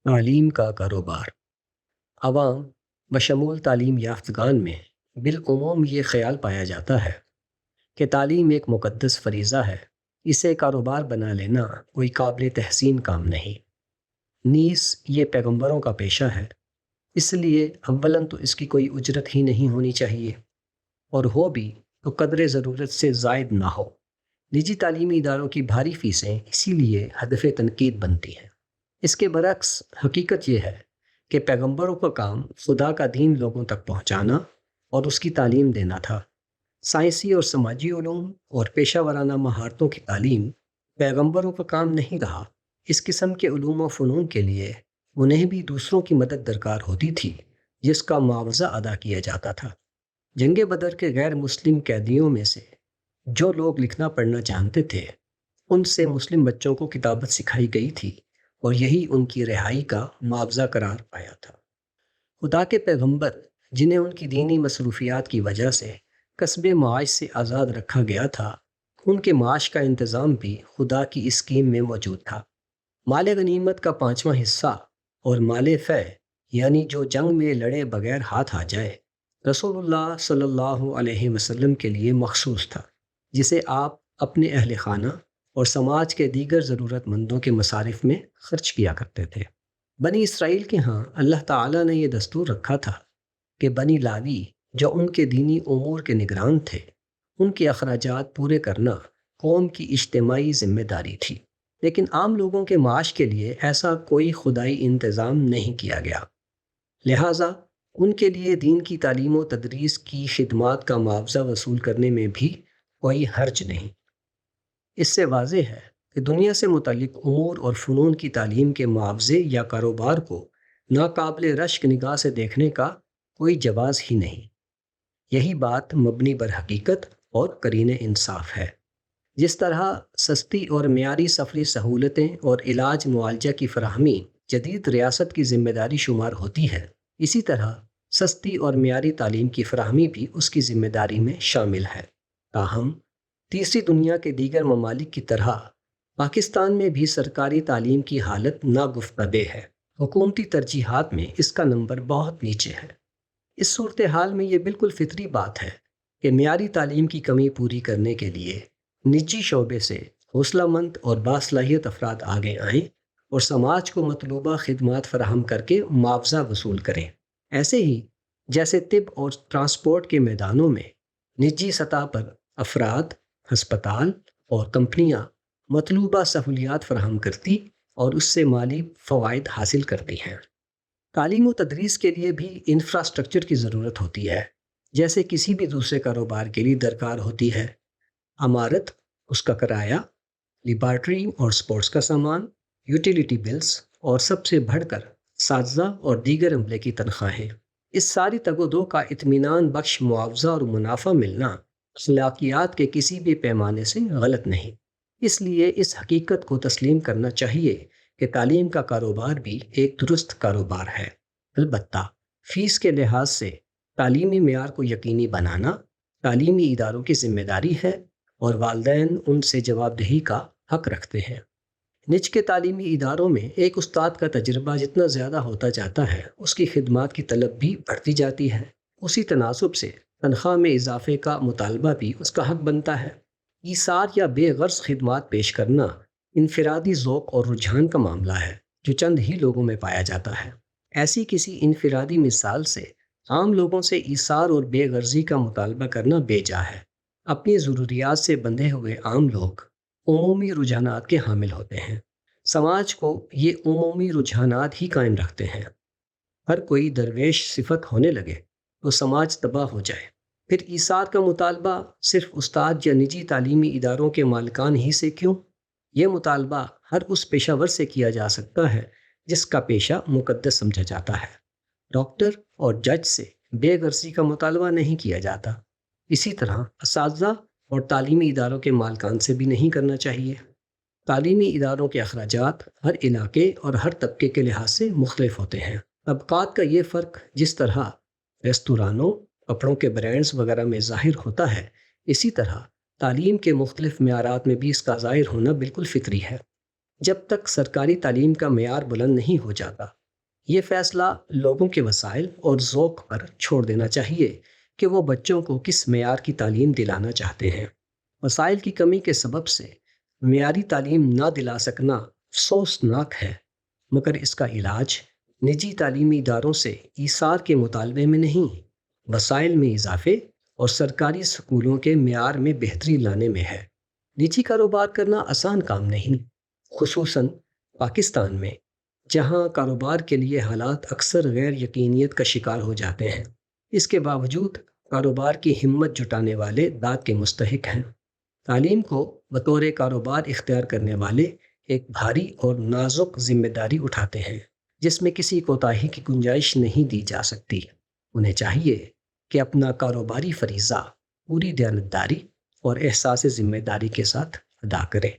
تعلیم کا کاروبار عوام بشمول تعلیم یافتگان میں بالعموم یہ خیال پایا جاتا ہے کہ تعلیم ایک مقدس فریضہ ہے، اسے کاروبار بنا لینا کوئی قابل تحسین کام نہیں، نیز یہ پیغمبروں کا پیشہ ہے، اس لیے اولاً تو اس کی کوئی اجرت ہی نہیں ہونی چاہیے، اور ہو بھی تو قدر ضرورت سے زائد نہ ہو۔ نجی تعلیمی اداروں کی بھاری فیسیں اسی لیے ہدف تنقید بنتی ہیں۔ اس کے برعکس حقیقت یہ ہے کہ پیغمبروں کا کام خدا کا دین لوگوں تک پہنچانا اور اس کی تعلیم دینا تھا۔ سائنسی اور سماجی علوم اور پیشہ ورانہ مہارتوں کی تعلیم پیغمبروں کا کام نہیں رہا۔ اس قسم کے علوم و فنون کے لیے انہیں بھی دوسروں کی مدد درکار ہوتی تھی، جس کا معاوضہ ادا کیا جاتا تھا۔ جنگ بدر کے غیر مسلم قیدیوں میں سے جو لوگ لکھنا پڑھنا جانتے تھے، ان سے مسلم بچوں کو کتابت سکھائی گئی تھی، اور یہی ان کی رہائی کا معاوضہ قرار پایا تھا۔ خدا کے پیغمبر جنہیں ان کی دینی مصروفیات کی وجہ سے کسب معاش سے آزاد رکھا گیا تھا، ان کے معاش کا انتظام بھی خدا کی اسکیم میں موجود تھا۔ مال غنیمت کا 5واں حصہ اور مال فے، یعنی جو جنگ میں لڑے بغیر ہاتھ آ جائے، رسول اللہ صلی اللہ علیہ وسلم کے لیے مخصوص تھا، جسے آپ اپنے اہل خانہ اور سماج کے دیگر ضرورت مندوں کے مصارف میں خرچ کیا کرتے تھے۔ بنی اسرائیل کے ہاں اللہ تعالیٰ نے یہ دستور رکھا تھا کہ بنی لاوی جو ان کے دینی امور کے نگران تھے، ان کے اخراجات پورے کرنا قوم کی اجتماعی ذمہ داری تھی، لیکن عام لوگوں کے معاش کے لیے ایسا کوئی خدائی انتظام نہیں کیا گیا، لہٰذا ان کے لیے دین کی تعلیم و تدریس کی خدمات کا معاوضہ وصول کرنے میں بھی کوئی حرج نہیں۔ اس سے واضح ہے کہ دنیا سے متعلق امور اور فنون کی تعلیم کے معاوضے یا کاروبار کو ناقابل رشک نگاہ سے دیکھنے کا کوئی جواز ہی نہیں۔ یہی بات مبنی بر حقیقت اور قرین انصاف ہے۔ جس طرح سستی اور معیاری سفری سہولتیں اور علاج معالجہ کی فراہمی جدید ریاست کی ذمہ داری شمار ہوتی ہے، اسی طرح سستی اور معیاری تعلیم کی فراہمی بھی اس کی ذمہ داری میں شامل ہے۔ تاہم تیسری دنیا کے دیگر ممالک کی طرح پاکستان میں بھی سرکاری تعلیم کی حالت ناگفتگو ہے۔ حکومتی ترجیحات میں اس کا نمبر بہت نیچے ہے۔ اس صورتحال میں یہ بالکل فطری بات ہے کہ معیاری تعلیم کی کمی پوری کرنے کے لیے نجی شعبے سے حوصلہ مند اور باصلاحیت افراد آگے آئیں اور سماج کو مطلوبہ خدمات فراہم کر کے معاوضہ وصول کریں۔ ایسے ہی جیسے طب اور ٹرانسپورٹ کے میدانوں میں نجی سطح پر افراد، ہسپتال اور کمپنیاں مطلوبہ سہولیات فراہم کرتی اور اس سے مالی فوائد حاصل کرتی ہیں، تعلیم و تدریس کے لیے بھی انفراسٹرکچر کی ضرورت ہوتی ہے، جیسے کسی بھی دوسرے کاروبار کے لیے درکار ہوتی ہے۔ عمارت، اس کا کرایہ، لیبارٹری اور سپورٹس کا سامان، یوٹیلیٹی بلز، اور سب سے بڑھ کر اساتذہ اور دیگر عملے کی تنخواہیں۔ اس ساری تگ و دو کا اطمینان بخش معاوضہ اور منافع ملنا اخلاقیات کے کسی بھی پیمانے سے غلط نہیں۔ اس لیے اس حقیقت کو تسلیم کرنا چاہیے کہ تعلیم کا کاروبار بھی ایک درست کاروبار ہے۔ البتہ فیس کے لحاظ سے تعلیمی معیار کو یقینی بنانا تعلیمی اداروں کی ذمہ داری ہے، اور والدین ان سے جواب دہی کا حق رکھتے ہیں۔ نج کے تعلیمی اداروں میں ایک استاد کا تجربہ جتنا زیادہ ہوتا جاتا ہے، اس کی خدمات کی طلب بھی بڑھتی جاتی ہے۔ اسی تناسب سے تنخواہ میں اضافے کا مطالبہ بھی اس کا حق بنتا ہے۔ ایثار یا بے غرض خدمات پیش کرنا انفرادی ذوق اور رجحان کا معاملہ ہے جو چند ہی لوگوں میں پایا جاتا ہے۔ ایسی کسی انفرادی مثال سے عام لوگوں سے ایثار اور بے غرضی کا مطالبہ کرنا بے جا ہے۔ اپنی ضروریات سے بندھے ہوئے عام لوگ عمومی رجحانات کے حامل ہوتے ہیں۔ سماج کو یہ عمومی رجحانات ہی قائم رکھتے ہیں۔ ہر کوئی درویش صفت ہونے لگے تو سماج تباہ ہو جائے۔ پھر ایثار کا مطالبہ صرف استاد یا نجی تعلیمی اداروں کے مالکان ہی سے کیوں؟ یہ مطالبہ ہر اس پیشہ ور سے کیا جا سکتا ہے جس کا پیشہ مقدس سمجھا جاتا ہے۔ ڈاکٹر اور جج سے بے غرضی کا مطالبہ نہیں کیا جاتا۔ اسی طرح اساتذہ اور تعلیمی اداروں کے مالکان سے بھی نہیں کرنا چاہیے۔ تعلیمی اداروں کے اخراجات ہر علاقے اور ہر طبقے کے لحاظ سے مختلف ہوتے ہیں۔ طبقات کا یہ فرق جس طرح ریستورانوں، کپڑوں کے برانڈز وغیرہ میں ظاہر ہوتا ہے، اسی طرح تعلیم کے مختلف معیارات میں بھی اس کا ظاہر ہونا بالکل فطری ہے۔ جب تک سرکاری تعلیم کا معیار بلند نہیں ہو جاتا۔ یہ فیصلہ لوگوں کے وسائل اور ذوق پر چھوڑ دینا چاہیے کہ وہ بچوں کو کس معیار کی تعلیم دلانا چاہتے ہیں۔ وسائل کی کمی کے سبب سے معیاری تعلیم نہ دلا سکنا افسوسناک ہے، مگر اس کا علاج نجی تعلیمی اداروں سے ایثار کے مطالبے میں نہیں، وسائل میں اضافے اور سرکاری اسکولوں کے معیار میں بہتری لانے میں ہے۔ نجی کاروبار کرنا آسان کام نہیں، خصوصاً پاکستان میں، جہاں کاروبار کے لیے حالات اکثر غیر یقینیت کا شکار ہو جاتے ہیں۔ اس کے باوجود کاروبار کی ہمت جٹانے والے داد کے مستحق ہیں۔ تعلیم کو بطور کاروبار اختیار کرنے والے ایک بھاری اور نازک ذمہ داری اٹھاتے ہیں جس میں کسی کوتاہی کی گنجائش نہیں دی جا سکتی۔ انہیں چاہیے کہ اپنا کاروباری فریضہ پوری دیانتداری اور احساس ذمہ داری کے ساتھ ادا کریں۔